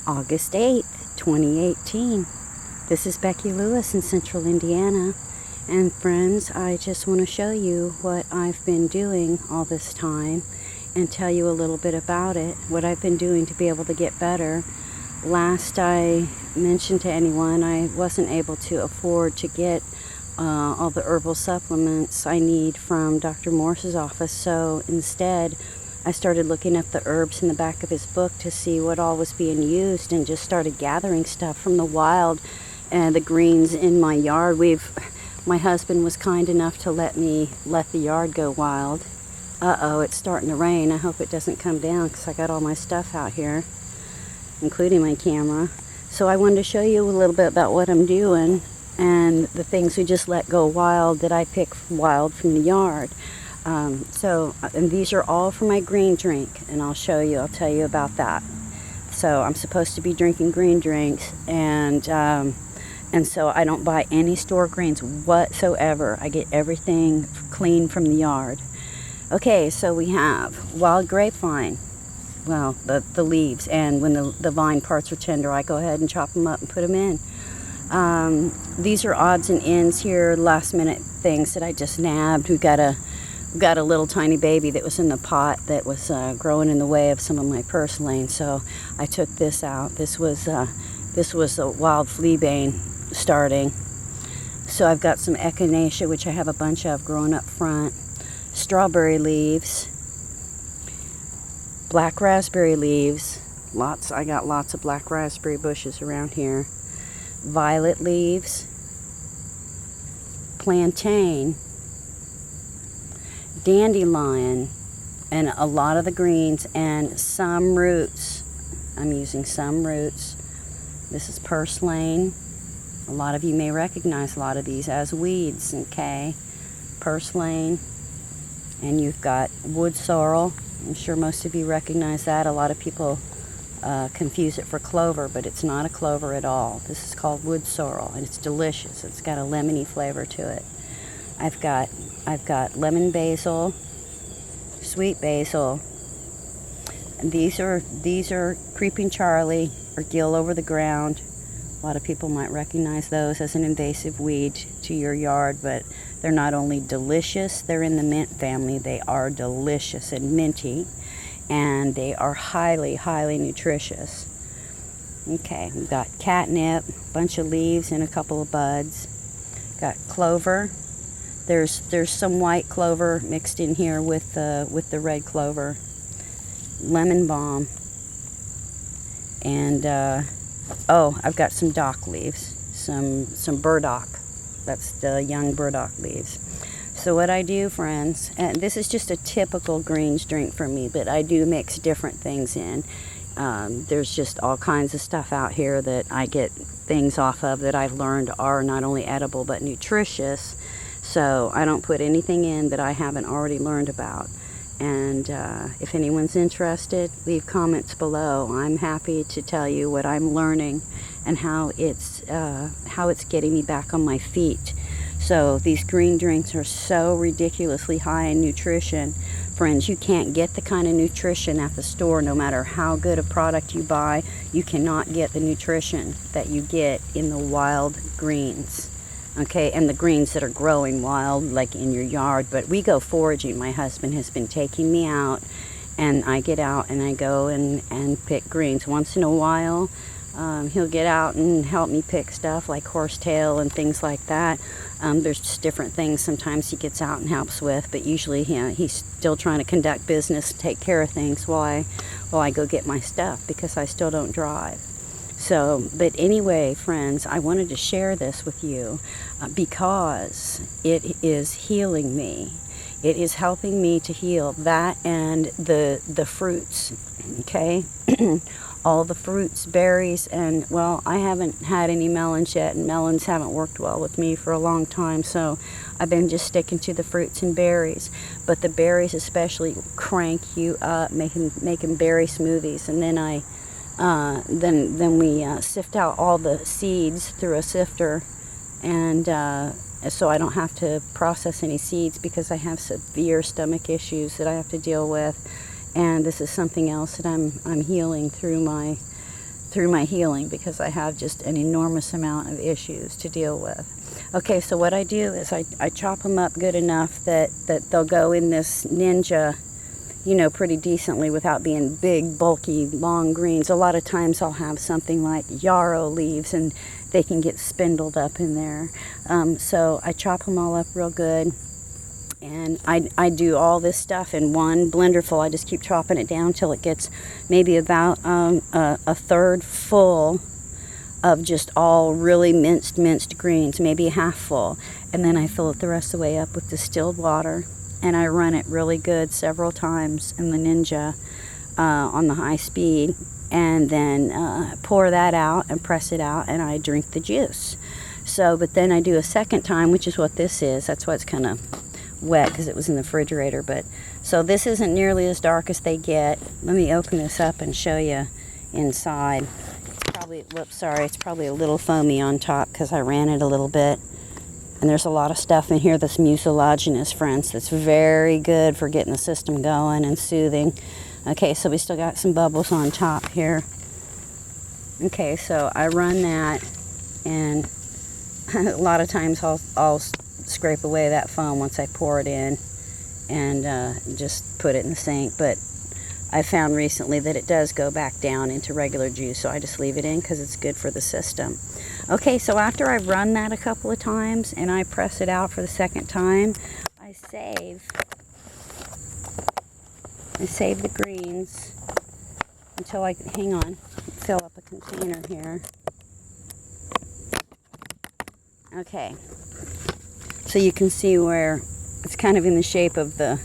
August 8th, 2018. This is Becky Lewis in Central Indiana. And friends, I just want to show you what I've been doing all this time and tell you a little bit about it, what I've been doing to be able to get better. Last I mentioned to anyone, I wasn't able to afford to get all the herbal supplements I need from Dr. Morse's office, so instead I started looking up the herbs in the back of his book to see what all was being used, and just started gathering stuff from the wild and the greens in my yard. My husband was kind enough to let the yard go wild. It's starting to rain. I hope it doesn't come down because I got all my stuff out here, including my camera. So I wanted to show you a little bit about what I'm doing and the things we just let go wild that I pick wild from the yard. And these are all for my green drink, and I'll tell you about that. So I'm supposed to be drinking green drinks, and so I don't buy any store greens whatsoever. I get everything clean from the yard. Okay, so we have wild grapevine. Well, the leaves, and when the vine parts are tender, I go ahead and chop them up and put them in. These are odds and ends here, last minute things that I just nabbed. We've got a little tiny baby that was in the pot that was growing in the way of some of my purslane, so I took this out. This was a wild fleabane starting. So I've got some echinacea, which I have a bunch of growing up front. Strawberry leaves, black raspberry leaves. I got lots of black raspberry bushes around here. Violet leaves, plantain, dandelion, and a lot of the greens, and some roots. I'm using some roots. This is purslane. A lot of you may recognize a lot of these as weeds, okay? Purslane. And you've got wood sorrel. I'm sure most of you recognize that. A lot of people confuse it for clover, but it's not a clover at all. This is called wood sorrel, and it's delicious. It's got a lemony flavor to it. I've got lemon basil, sweet basil, and these are creeping Charlie or gill over the ground. A lot of people might recognize those as an invasive weed to your yard, but they're not only delicious, they're in the mint family. They are delicious and minty, and they are highly, highly nutritious. Okay, we've got catnip, a bunch of leaves and a couple of buds. Got clover. There's some white clover mixed in here with the red clover. Lemon balm. And I've got some dock leaves, some burdock. That's the young burdock leaves. So what I do, friends, and this is just a typical greens drink for me, but I do mix different things in. There's just all kinds of stuff out here that I get things off of that I've learned are not only edible but nutritious. So I don't put anything in that I haven't already learned about. And if anyone's interested, leave comments below. I'm happy to tell you what I'm learning and how it's getting me back on my feet. So these green drinks are so ridiculously high in nutrition. Friends, you can't get the kind of nutrition at the store. No matter how good a product you buy, you cannot get the nutrition that you get in the wild greens. Okay, and the greens that are growing wild, like in your yard. But we go foraging. My husband has been taking me out, and I get out and I go and pick greens. Once in a while, he'll get out and help me pick stuff like horsetail and things like that. There's just different things sometimes he gets out and helps with, but usually he's still trying to conduct business, take care of things while I go get my stuff, because I still don't drive. So, but anyway, friends, I wanted to share this with you because it is healing me. It is helping me to heal that, and the fruits, okay? All the fruits, berries, and, well, I haven't had any melons yet, and melons haven't worked well with me for a long time, so I've been just sticking to the fruits and berries. But the berries especially crank you up, making berry smoothies, and then then we sift out all the seeds through a sifter, and so I don't have to process any seeds because I have severe stomach issues that I have to deal with. And this is something else that I'm healing through my through my healing, because I have just an enormous amount of issues to deal with. Okay, so what I do is I chop them up good enough that they'll go in this Ninja, you know, pretty decently without being big, bulky, long greens. A lot of times I'll have something like yarrow leaves and they can get spindled up in there. So I chop them all up real good. And I do all this stuff in one blenderful. I just keep chopping it down till it gets maybe about a third full of just all really minced greens, maybe a half full. And then I fill it the rest of the way up with distilled water. And I run it really good several times in the Ninja on the high speed. And then pour that out and press it out, and I drink the juice. So, but then I do a second time, which is what this is. That's why it's kind of wet, because it was in the refrigerator. But so this isn't nearly as dark as they get. Let me open this up and show you inside. It's probably, whoops, sorry, it's probably a little foamy on top because I ran it a little bit. And there's a lot of stuff in here that's mucilaginous, friends. That's very good for getting the system going and soothing. Okay, so we still got some bubbles on top here. Okay, so I run that, and a lot of times I'll scrape away that foam once I pour it in and just put it in the sink. But I found recently that it does go back down into regular juice, so I just leave it in because it's good for the system. Okay, so after I've run that a couple of times and I press it out for the second time, I save the greens until I, hang on, fill up a container here. Okay, so you can see where it's kind of in the shape of the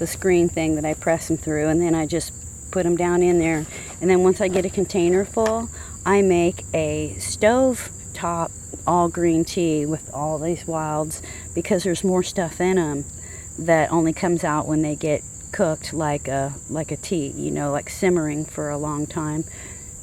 screen thing that I press them through, and then I just put them down in there. And then once I get a container full, I make a stove top all green tea with all these wilds, because there's more stuff in them that only comes out when they get cooked like a tea, you know, like simmering for a long time.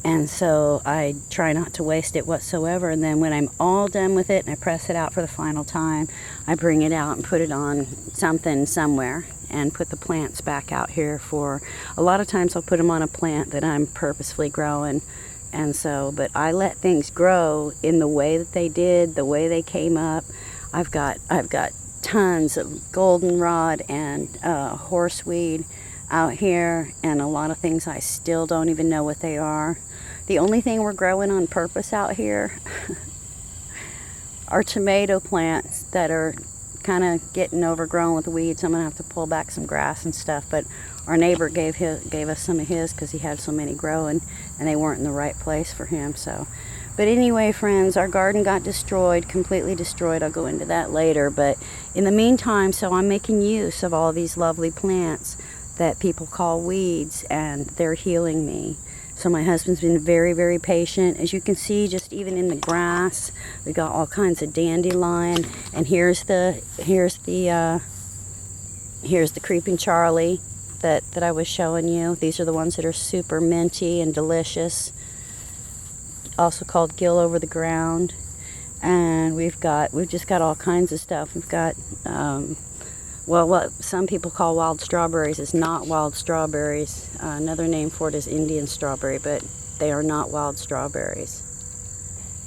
And so I try not to waste it whatsoever. And then when I'm all done with it and I press it out for the final time, I bring it out and put it on something somewhere and put the plants back out here. For a lot of times I'll put them on a plant that I'm purposefully growing. And so, but I let things grow in the way that they did, the way they came up. I've got tons of goldenrod and horseweed out here, and a lot of things I still don't even know what they are. The only thing we're growing on purpose out here are tomato plants that are kind of getting overgrown with weeds. I'm gonna have to pull back some grass and stuff, but our neighbor gave us some of his because he had so many growing and they weren't in the right place for him. So, but anyway, friends, our garden got destroyed, completely destroyed. I'll go into that later. But in the meantime, so I'm making use of all these lovely plants that people call weeds, and they're healing me. So my husband's been very, very patient. As you can see, just even in the grass, we got all kinds of dandelion. And here's the creeping Charlie that I was showing you. These are the ones that are super minty and delicious. Also called gill over the ground. And we've just got all kinds of stuff. We've got well, what some people call wild strawberries is not wild strawberries. Another name for it is Indian strawberry, but they are not wild strawberries.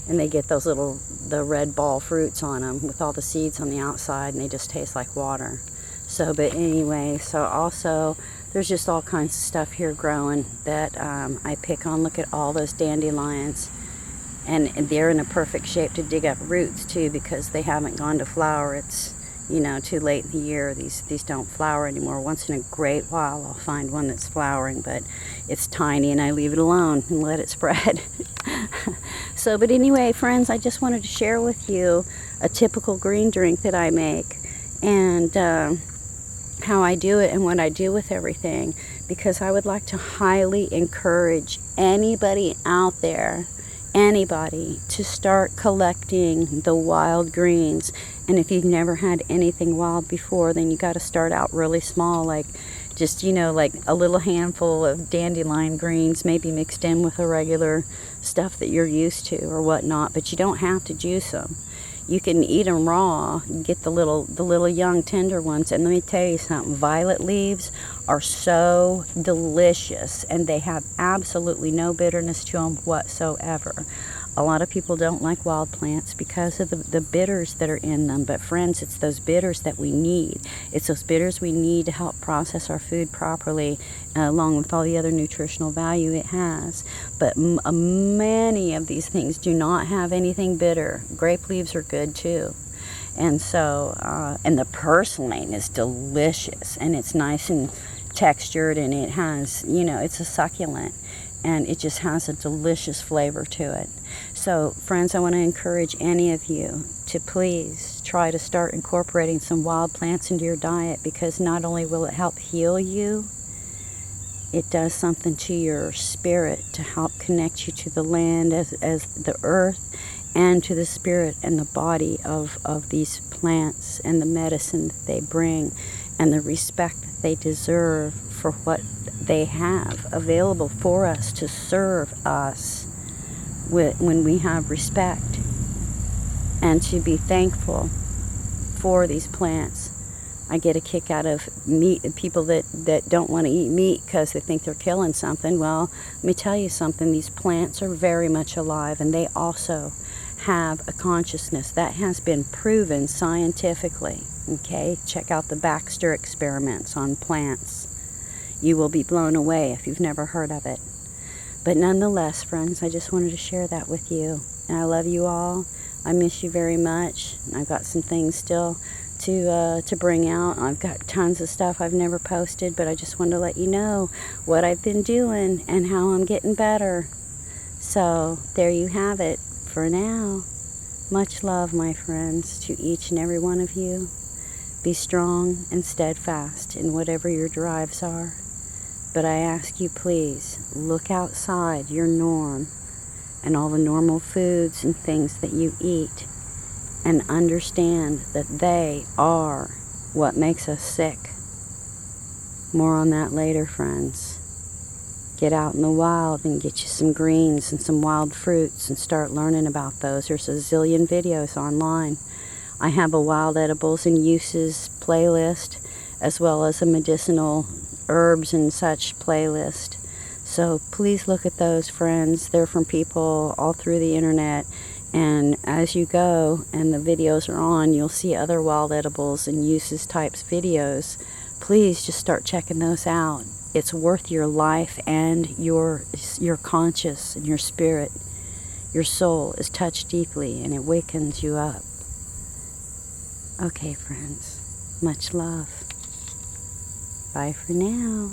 And they get the red ball fruits on them with all the seeds on the outside, and they just taste like water. So, but anyway, so also there's just all kinds of stuff here growing that I pick on. Look at all those dandelions. And they're in a perfect shape to dig up roots too, because they haven't gone to flower. It's, you know, too late in the year. These don't flower anymore. Once in a great while I'll find one that's flowering, but it's tiny and I leave it alone and let it spread. So, but anyway, friends, I just wanted to share with you a typical green drink that I make, and how I do it and what I do with everything, because I would like to highly encourage anybody out there, to start collecting the wild greens. And if you've never had anything wild before, then you got to start out really small, like just, you know, like a little handful of dandelion greens, maybe mixed in with the regular stuff that you're used to or whatnot. But you don't have to juice them. You can eat them raw, get the little young tender ones. And let me tell you something, violet leaves are so delicious, and they have absolutely no bitterness to them whatsoever. A lot of people don't like wild plants because of the bitters that are in them. But friends, it's those bitters that we need. It's those bitters we need to help process our food properly, along with all the other nutritional value it has. But many of these things do not have anything bitter. Grape leaves are good too. And so, and the purslane is delicious, and it's nice and textured, and it has, it's a succulent, and it just has a delicious flavor to it. So, friends, I want to encourage any of you to please try to start incorporating some wild plants into your diet, because not only will it help heal you, it does something to your spirit to help connect you to the land as the earth, and to the spirit and the body of these plants, and the medicine that they bring, and the respect that they deserve for what they have available for us to serve us when we have respect, and to be thankful for these plants. I get a kick out of people that don't want to eat meat because they think they're killing something. Well, let me tell you something. These plants are very much alive, and they also have a consciousness. That has been proven scientifically. Okay? Check out the Baxter experiments on plants. You will be blown away if you've never heard of it. But nonetheless, friends, I just wanted to share that with you. And I love you all. I miss you very much. I've got some things still to bring out. I've got tons of stuff I've never posted, but I just wanted to let you know what I've been doing and how I'm getting better. So there you have it for now. Much love, my friends, to each and every one of you. Be strong and steadfast in whatever your drives are. But I ask you, please, look outside your norm and all the normal foods and things that you eat, and understand that they are what makes us sick. More on that later, friends. Get out in the wild and get you some greens and some wild fruits and start learning about those. There's a zillion videos online. I have a wild edibles and uses playlist, as well as a medicinal herbs and such playlist. So please look at those, friends. They're from people all through the internet. And as you go and the videos are on, you'll see other wild edibles and uses types videos. Please just start checking those out. It's worth your life, and your conscious and your spirit. Your soul is touched deeply, and it wakens you up. Okay, friends. Much love. Bye for now.